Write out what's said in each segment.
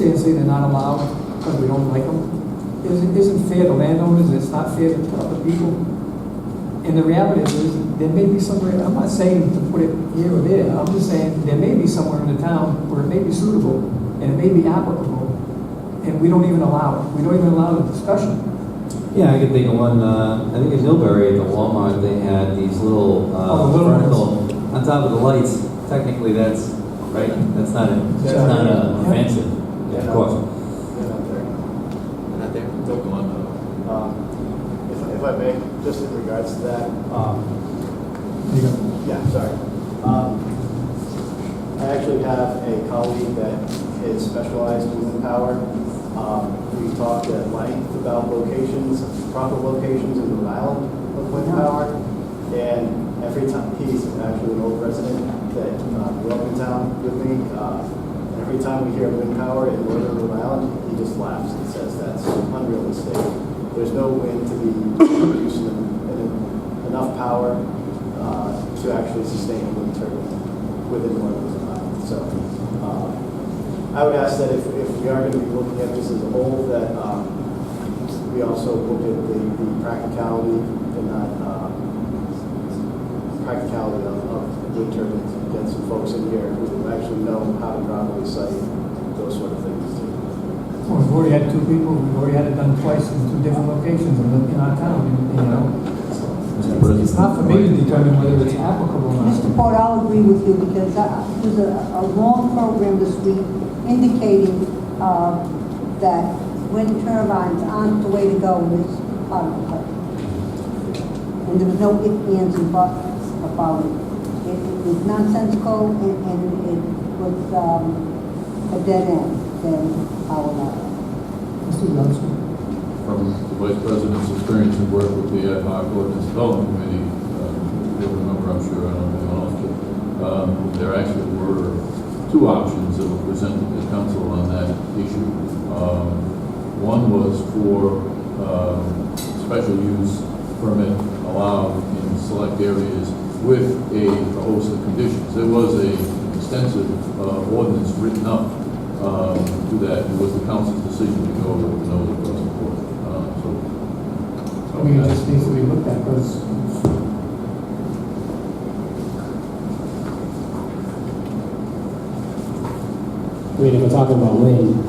there and say they're not allowed because we don't like them. It isn't fair to landowners, it's not fair to other people. And the reality is, there may be somewhere, I'm not saying to put it here or there, I'm just saying there may be somewhere in the town where it may be suitable and it may be applicable, and we don't even allow it. We don't even allow the discussion. Yeah, I could think of one, I think in Millbury at the Walmart, they had these little, vertical, on top of the lights. Technically that's, right, that's not offensive. Yeah, of course. If I may, just in regards to that, yeah, sorry. I actually have a colleague that is specialized in wind power. We talked at length about locations, proper locations in Rhode Island of wind power, and every time, he's actually an old resident that grew up in town with me, and every time we hear wind power in northern Rhode Island, he just laughs and says that's unrealistic. There's no wind to be producing enough power to actually sustain a wind turbine within northern Rhode Island. So I would ask that if we are going to be looking at this as a whole, that we also look at the practicality and practicality of wind turbines and get some folks in here who actually know how to properly site those sort of things. Well, we've already had two people, we've already had it done twice in two different locations in our town, you know. It's not for me to determine whether it's applicable or not. Mr. Port, I'll agree with you because there's a long program this week indicating that wind turbines aren't the way to go in this part of the country. And there was no ifs, ands, and buts about it. It was nonsensical and it was a dead end. Mr. Johnson. From the Vice President's experience and work with the Ad hoc Ordinance Development Committee, you'll remember, I'm sure, I don't know anyone else, but there actually were two options that were presented to the council on that issue. One was for special use permit allowed in select areas with a host of conditions. There was an extensive ordinance written up to that. It was the council's decision to go with the no across the board. I mean, it just needs to be looked at because I mean, if we're talking about wind,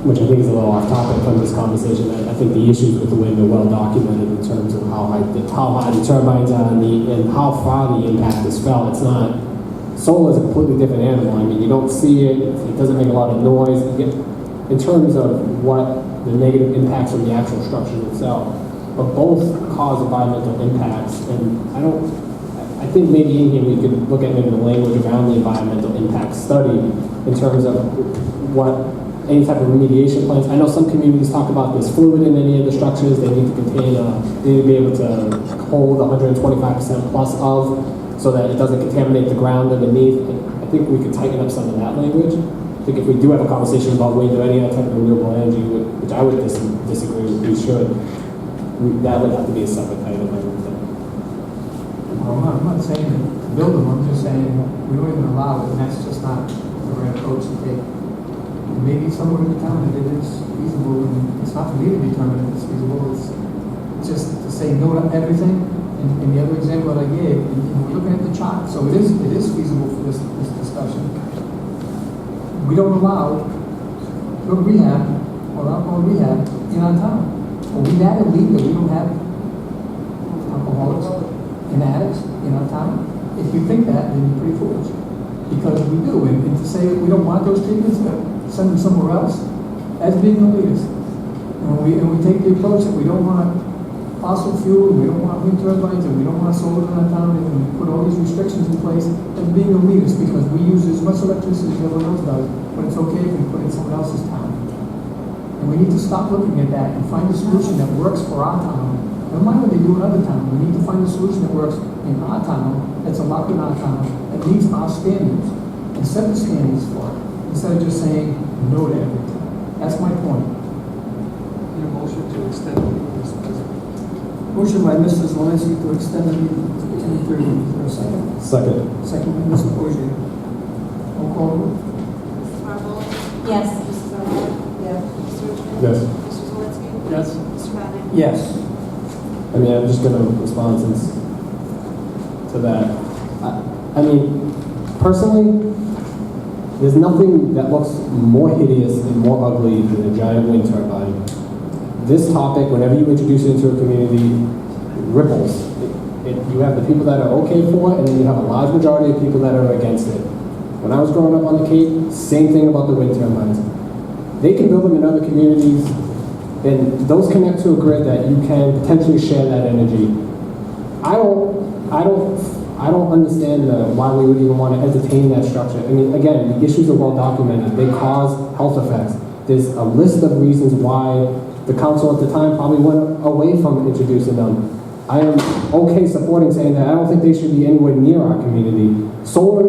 which I think is a little off topic from this conversation, I think the issues with the wind are well documented in terms of how high the turbines are and how far the impact is felt. It's not, solar is a completely different animal. I mean, you don't see it, it doesn't make a lot of noise. In terms of what the negative impacts from the actual structure itself, but both cause environmental impacts, and I think maybe in here we could look at maybe the language around the environmental impact study in terms of what any type of remediation plans. I know some communities talk about this fluid in any of the structures. They need to contain, they need to be able to hold 125% plus of, so that it doesn't contaminate the ground underneath. And I think we could tighten up some of that language. I think if we do have a conversation about wind or any other type of renewable energy, which I would disagree with, we should. That would have to be a separate item, I would think. I'm not saying to build them, I'm just saying we don't even allow it, and that's just not the right approach to take. And maybe somewhere in the town that it is feasible, and it's not for me to determine if it's feasible, it's just to say no to everything. And the other example that I gave, we're looking at the chart, so it is feasible for this discussion. We don't allow good rehab or alcohol rehab in our town. Or we that elite that we don't have alcoholics and addicts in our town. If you think that, then you're pretty foolish. Because we do, and to say that we don't want those treatments, but send them somewhere else, that's being elitist. And we take the approach that we don't want fossil fuel, we don't want wind turbines, and we don't want solar in our town, and we put all these restrictions in place as being elitist because we use as much electricity as everyone else does, but it's okay if we put it in someone else's town. And we need to stop looking at that and find a solution that works for our town. Never mind what they do in other towns. We need to find a solution that works in our town, that's allowed in our town, that meets our standards, and set the standards for it, instead of just saying no to everything. That's my point. Your motion to extend the meeting, Mr. President. Motion by Mr. Zelinski to extend the meeting to the 10:30. Is there a second? Second. Second by Mr. Ogier. Roll call. Mr. Marvel? Yes. Mrs. O'Hara? Yes. Mr. Richmond? Yes. Mr. Zalinski? Yes. Mr. Vannen? Yes. I mean, I'm just gonna respond to that. I mean, personally, there's nothing that looks more hideous and more ugly than a giant wind turbine. This topic, whenever you introduce it into a community, ripples. You have the people that are okay for it, and then you have a large majority of people that are against it. When I was growing up on the Cape, same thing about the wind turbines. They can build them in other communities, and those connect to a grid that you can potentially share that energy. I don't understand why we would even want to entertain that structure. I mean, again, the issues are well documented. They cause health effects. There's a list of reasons why the council at the time probably went away from introducing them. I am okay supporting saying that I don't think they should be anywhere near our community. Solar,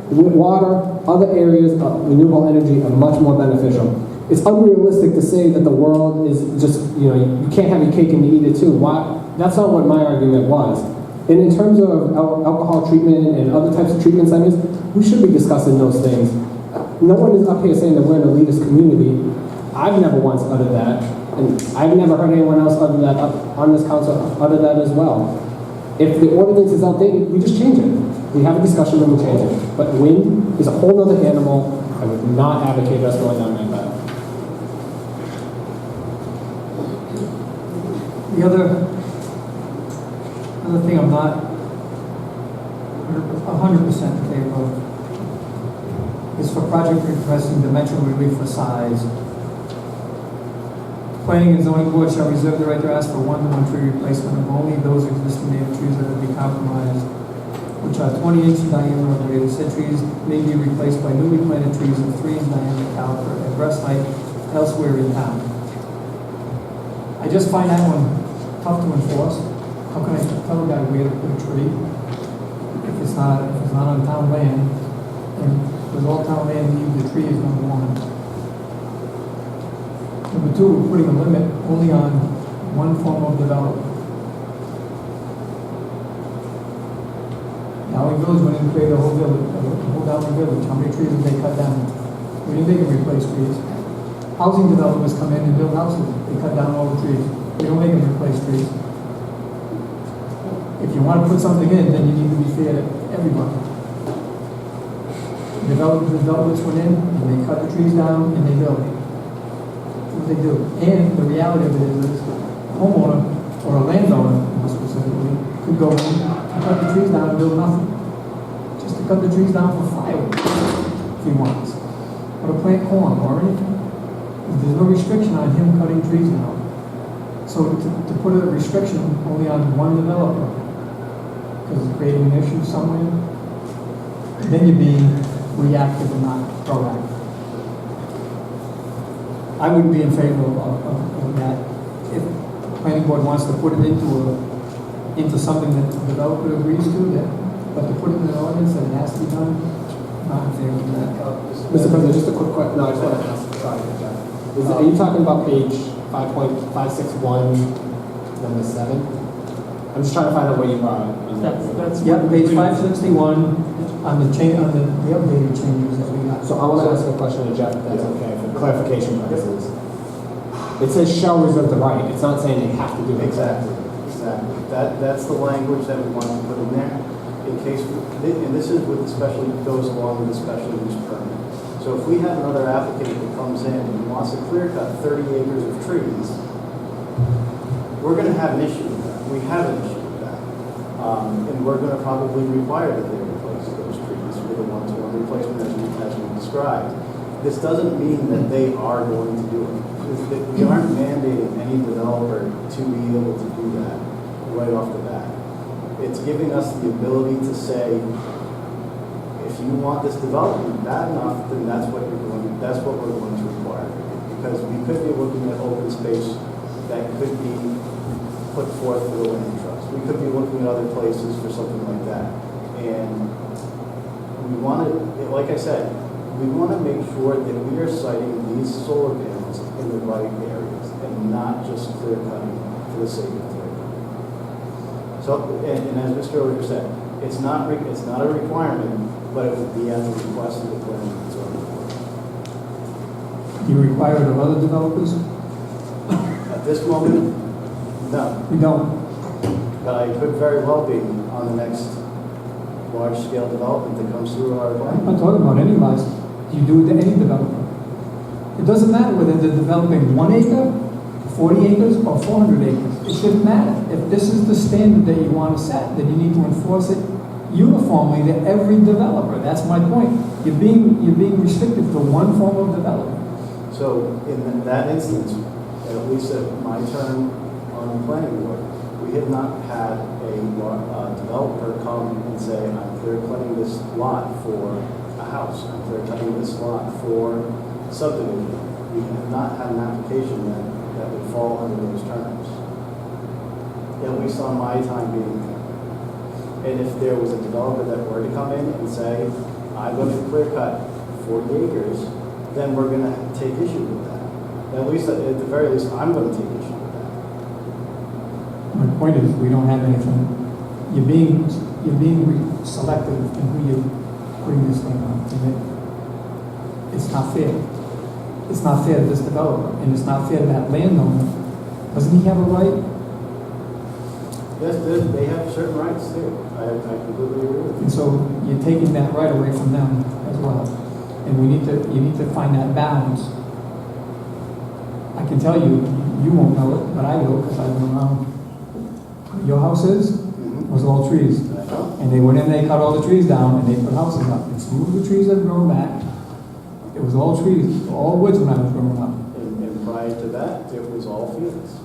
water, other areas of renewable energy are much more beneficial. It's unrealistic to say that the world is just, you can't have your cake and eat it too. Why? That's not what my argument was. And in terms of alcohol treatment and other types of treatment centers, we should be discussing those things. No one is up here saying that we're an elitist community. I've never once uttered that, and I've never heard anyone else utter that on this council utter that as well. If the ordinance is outdated, we just change it. We have a discussion and we change it. But wind is a whole other animal. I would not advocate us going down that path. The other thing I'm not 100% in favor of is for project requesting dimensional relief for size. Planning and zoning board shall reserve the right to ask for one-to-one tree replacement of only those existing native trees that have been compromised, which are 20 inch in diameter or greater. Said trees may be replaced by newly planted trees of 3 inch diameter caliber at breast height elsewhere in town. I just find that one tough to enforce. How can I tell a guy where to put a tree if it's not on town land? And with all town land, the tree is number one. Number two, we're putting a limit only on one form of development. Now in village, when they create a whole village, a whole downland village, how many trees did they cut down? We didn't make them replace trees. Housing developers come in and build houses. They cut down all the trees. We don't make them replace trees. If you want to put something in, then you need to be fair to everybody. Developers went in, and they cut the trees down, and they built. That's what they do. And the reality of it is a homeowner, or a landowner, more specifically, could go in and cut the trees down and build nothing. Just to cut the trees down for firewood, if he wants. Or to plant corn, or anything. There's no restriction on him cutting trees down. So to put a restriction only on one developer, because it's creating an issue somewhere, then you're being reactive and not proactive. I would be in favor of that. If the planning board wants to put it into something that the developer agrees to, but to put it in an ordinance that it has to be done, not in favor of that. Mr. President, just a quick question. No, I just want to ask. Sorry, are you talking about page 5.561, number 7? I'm just trying to find out where you are. Yep, page 561 on the updated changes that we got. So I want to ask a question to Jeff, if that's okay, for clarification purposes. It says shall reserve the right. It's not saying they have to do it. Exactly. That's the language that we want to put in there. In case, and this is with especially goes along with the special use permit. So if we have another applicant that comes in and wants to clear cut 30 acres of trees, we're going to have an issue with that. We have an issue with that. And we're going to probably require that they replace those trees with a one-to-one replacement as we described. This doesn't mean that they are going to do it. We aren't mandating any developer to be able to do that right off the bat. It's giving us the ability to say, if you want this development bad enough, then that's what we're going to require. Because we could be looking at open space that could be put forth for the land trust. We could be looking at other places for something like that. And we want to, like I said, we want to make sure that we are siting these solar panels in the right areas and not just clear cutting for the sake of clear cutting. So, and as Mr. Earlier said, it's not a requirement, but it would be at the request of the planning and zoning board. Do you require it of other developers? At this moment, no. We don't. But I could very well be on the next large-scale development that comes through our I'm way. not talking about any license. Do you do it to any developer? It doesn't matter whether they're developing 1 acre, 40 acres, or 400 acres. It shouldn't matter. If this is the standard that you want to set, then you need to enforce it uniformly to every developer. That's my point. You're being restricted to one form of development. So in that instance, at least at my term on the planning board, we have not had a developer come and say, I'm clear cutting this lot for a house, I'm clear cutting this lot for subdivision. We have not had an application that would fall under those terms, at least on my time being there. And if there was a developer that were to come in and say, I'm going to clear cut 40 acres, then we're going to take issue with that. At least, at the very least, I'm going to take issue with that. My point is, we don't have anything. You're being selective in who you're putting this thing on. And it's not fair. It's not fair to this developer, and it's not fair to that landowner. Doesn't he have a right? Yes, they have certain rights too. I completely agree with you. And so you're taking that right away from them as well. And you need to find that balance. I can tell you, you won't know it, but I will, because I've been around. Your house was all trees. I know. And they went in, they cut all the trees down, and they put houses up. And some of the trees have grown back. It was all trees, all woods when I was growing up. And prior to that, it was all fields.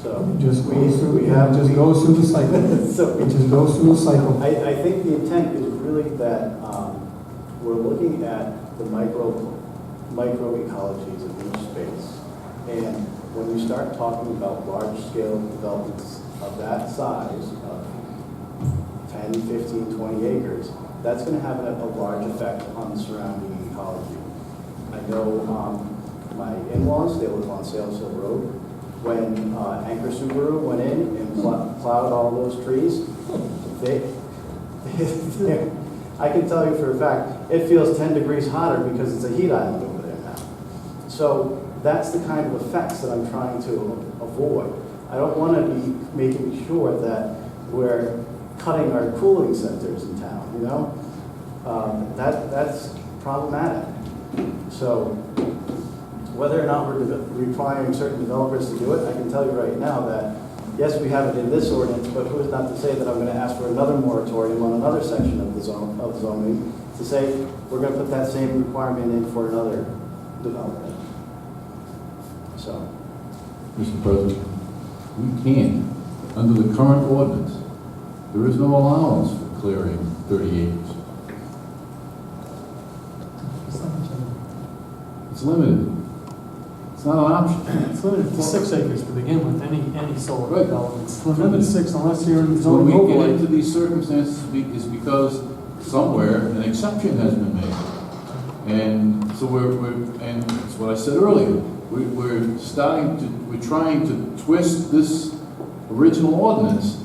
So It just goes through, we have goes through the cycle. So- It just goes through the cycle. I think the intent is really that we're looking at the micro ecologies of each space. And when you start talking about large-scale developments of that size, of 10, 15, 20 acres, that's going to have a large effect on the surrounding ecology. I know my in-laws, they live on Sales Hill Road. When Anchor Subaru went in and plowed all those trees, I can tell you for a fact, it feels 10 degrees hotter because it's a heat island over there now. So that's the kind of effects that I'm trying to avoid. I don't want to be making sure that we're cutting our cooling centers in town, you know? That's problematic. So whether or not we're requiring certain developers to do it, I can tell you right now that, yes, we have it in this ordinance, but who's not to say that I'm going to ask for another moratorium on another section of the zoning to say we're going to put that same requirement in for another development. So, Mr. President, we can't, under the current ordinance, there is no allowance for clearing 30 acres. It's limited. It's not an option. It's limited to 6 acres to begin with, any solar Right. developments. Limited to 6 unless you're in the When zoning we get overlay. into these circumstances is because somewhere an exception has been made. And so and it's what I said earlier, we're trying to twist this original ordinance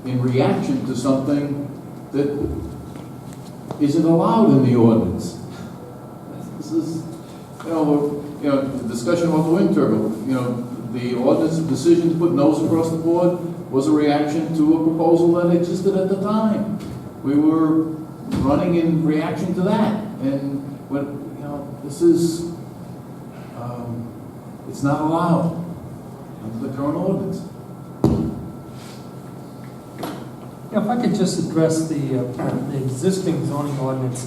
in reaction to something that isn't allowed in the ordinance. This is, the discussion about the wind turbine, the ordinance decision to put no's across the board was a reaction to a proposal that existed at the time. We were running in reaction to that. And this is, it's not allowed under the current ordinance. If I could just address the existing zoning ordinance.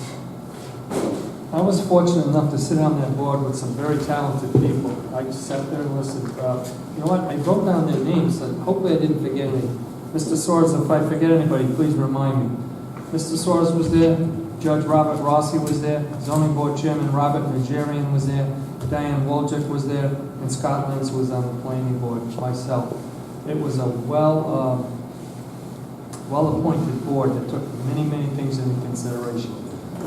I was fortunate enough to sit on that board with some very talented people. I just sat there and listened. You know what? I wrote down their names, and hopefully I didn't forget any. Mr. Soares, if I forget anybody, please remind me. Mr. Soares was there. Judge Robert Rossi was there. Zoning Board Chairman Robert Nigerian was there. Diane Wojcik was there. And Scott Lentz was on the planning board, myself. It was a well-appointed board that took many, many things into consideration,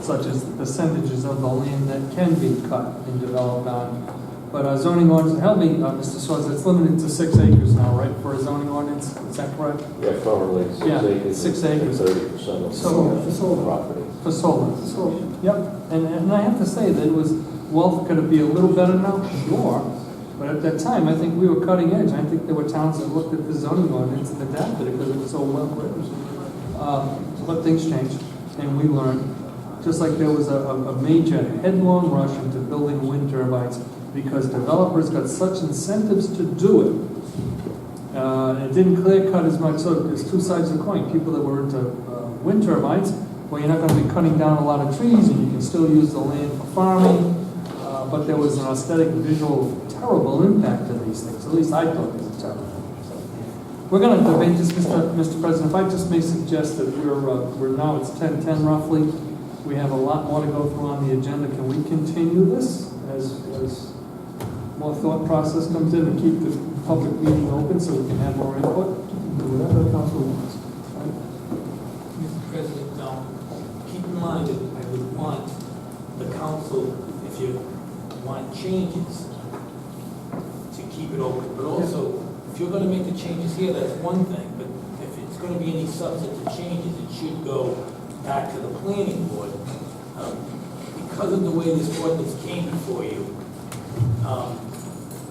such as the percentages of the land that can be cut and developed on. But zoning ordinance, help me, Mr. Soares, it's limited to 6 acres now, right, for a zoning ordinance? Is that correct? Yeah, currently 6 Yeah, acres. 6 acres. 30% of So, the for solar. property. For solar. Yep, and I have to say that it was Well, could it be a little better now? Sure. But at that time, I think we were cutting edge. I think there were towns that looked at the zoning ordinance and adapted it because it was so well written. But things changed, and we learned. Just like there was a major headlong rush into building wind turbines because developers got such incentives to do it. It didn't clear cut as much, so there's two sides of the coin. People that were into wind turbines, well, you're not going to be cutting down a lot of trees, and you can still use the land for farming. But there was an aesthetic, visual, terrible impact to these things. At least I thought it was terrible. So, we're going to debate this, Mr. President. If I just may suggest that we're now, it's 10:10 roughly. We have a lot more to go through on the agenda. Can we continue this as more thought process comes in and keep the public meeting open so we can have more input? Whatever the council wants. Mr. President, keep in mind that I would want the council, if you want changes, to keep it open. But also, if you're going to make the changes here, that's one thing. But if it's going to be any substantive changes, it should go back to the planning board. Because of the way this ordinance came before you,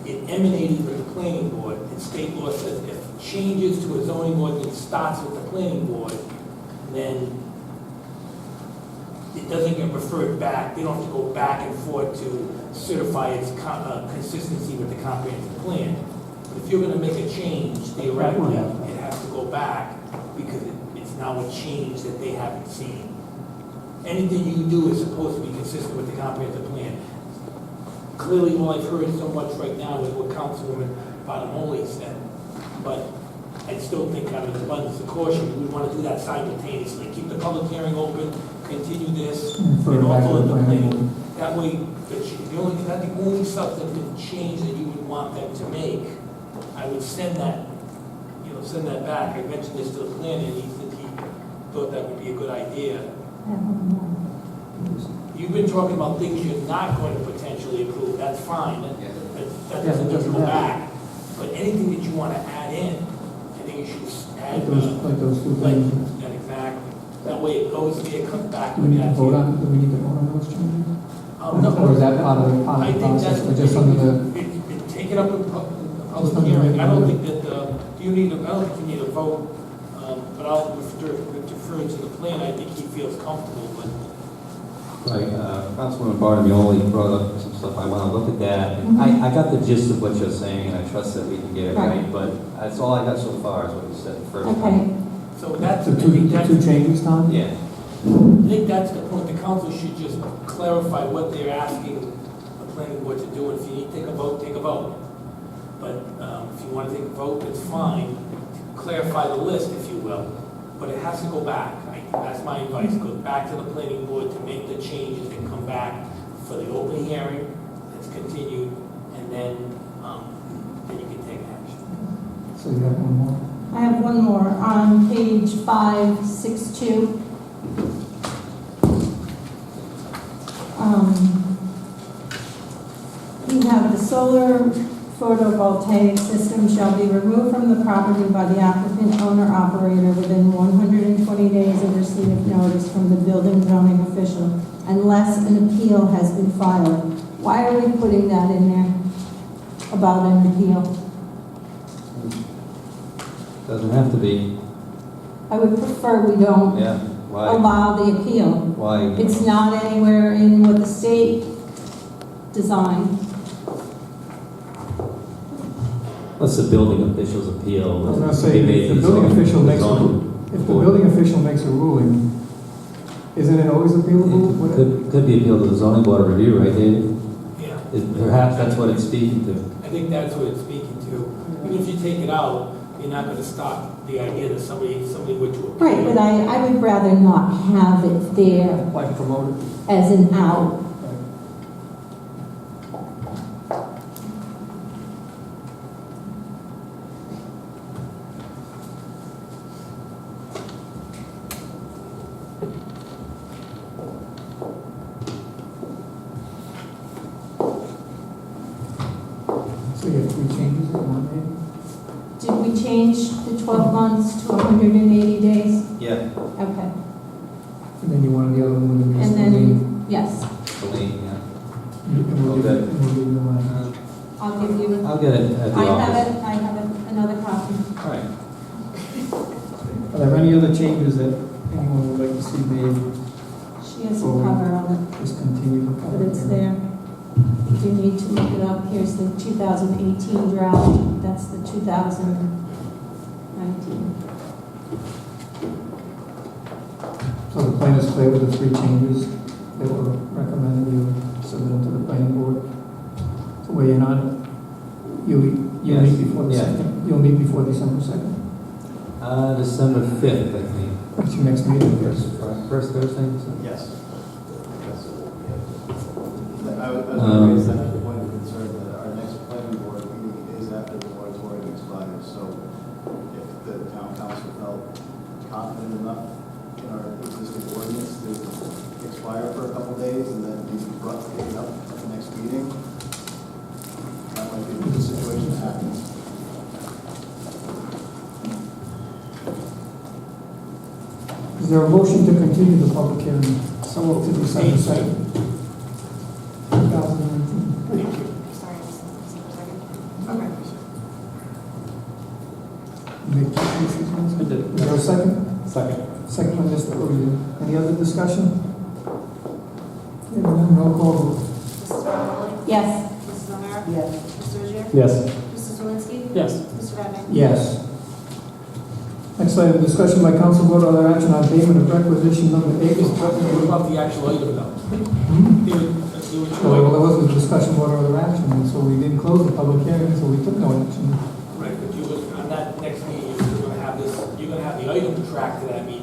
it emanated with the planning board, and state law says if changes to a zoning ordinance starts with the planning board, then it doesn't get referred back. They don't have to go back and forth to certify its consistency with the comprehensive plan. But if you're going to make a change, theoretically, it has to go back because it's now a change that they haven't seen. Anything you do is supposed to be consistent with the comprehensive plan. Clearly, all I've heard so much right now is what Councilwoman Bonamole said, but I still think out of an abundance of caution, we would want to do that simultaneously. Keep the public hearing open, continue this, and also in the planning. That way, that's the only substantive change that you would want them to make. I would send that back. I mentioned this to the planner, and he said he thought that would be a good idea. You've been talking about things you're not going to potentially approve. That's fine. That doesn't go back. But anything that you want to add in, I think you should add. Like those two things. Exactly. That way it goes there, it comes back. Do we need to vote on those changes? No. Or is that part of the process, or just something that? Take it up in public hearing. I don't think that, I don't think you need a vote, but I'll defer to the plan. I think he feels comfortable with. Right, Councilwoman Barnamoli brought up some stuff. I want to look at that. And I got the gist of what you're saying, and I trust that we can get it right. But that's all I got so far, is what you said first. Okay. So that's The two changes, Tom? Yeah. I think that's the point. The council should just clarify what they're asking the planning board to do. And if you need to take a vote, take a vote. But if you want to take a vote, that's fine. Clarify the list, if you will. But it has to go back. That's my advice. Go back to the planning board to make the changes and come back for the open hearing that's continued, and then you can take action. So you have one more? I have one more on page 562. We have the solar photovoltaic system shall be removed from the property by the applicant owner operator within 120 days of receipt of notice from the building zoning official unless an appeal has been filed. Why are we putting that in there about an appeal? Doesn't have to be. I would prefer we don't Yeah. Why? allow the appeal. Why? It's not anywhere in what the state designed. What's the building official's appeal? I was going to say, They made if the the building zoning- official makes, zoning if the board. building official makes a ruling, isn't it always appealable? It could be appealed to the zoning board of review, right, David? Yeah. Perhaps that's what it's speaking to. I think that's what it's speaking to. Even if you take it out, you're not going to stop the idea that somebody were to appeal. Right, but I would rather not have it there Like promoted? as an out. So you have three changes in one day? Did we change the 12 months to 180 days? Yeah. Okay. And then you wanted the other one, the And municipal lien. then, yes. The lien, yeah. And we'll give Okay. it, we'll give it away. I'll give you, I'll get it at the I office. have another copy. All right. Are there any other changes that anyone would like to see made? She has a cover on it, Just continue the but public it's hearing? there. If you need to look it up, here's the 2018 draft, that's the 2019. So the plan is clear with the three changes that were recommended, you submit them to the planning board to weigh in on it. You'll Yes. meet before the Yeah. second, you'll meet before December 2nd. December 5th, I think. What's your next meeting? First Thursday? Yes. I was going to raise that point of concern that our next planning board meeting is after the moratorium expires. So if the town council felt confident enough in our existing ordinance to expire for a couple days and then be brought up at the next meeting, that might be the situation that happens. Is there a motion to continue the public hearing? So moved to December 2nd, 2019. Sorry, December 2nd. Okay. Make two pieces, Is there a second? Second. Second by Mr. Urian. Any other discussion? Hearing none, roll call vote. Mrs. Bottomoli? Yes. Mrs. O'Hara? Yes. Mr. Rozier? Yes. Mrs. Zelinski? Yes. Mr. Vadeney? Yes. Next item, discussion by council vote on other action on payment of requisition number 8. Mr. President, what about the actual item though? Hmm? There were two Well, items. there wasn't a discussion vote on other action, and so we didn't close the public hearing, so we took no action. Right, but you was, on that next meeting, you're gonna have this, you're gonna have the item tracked to that meeting.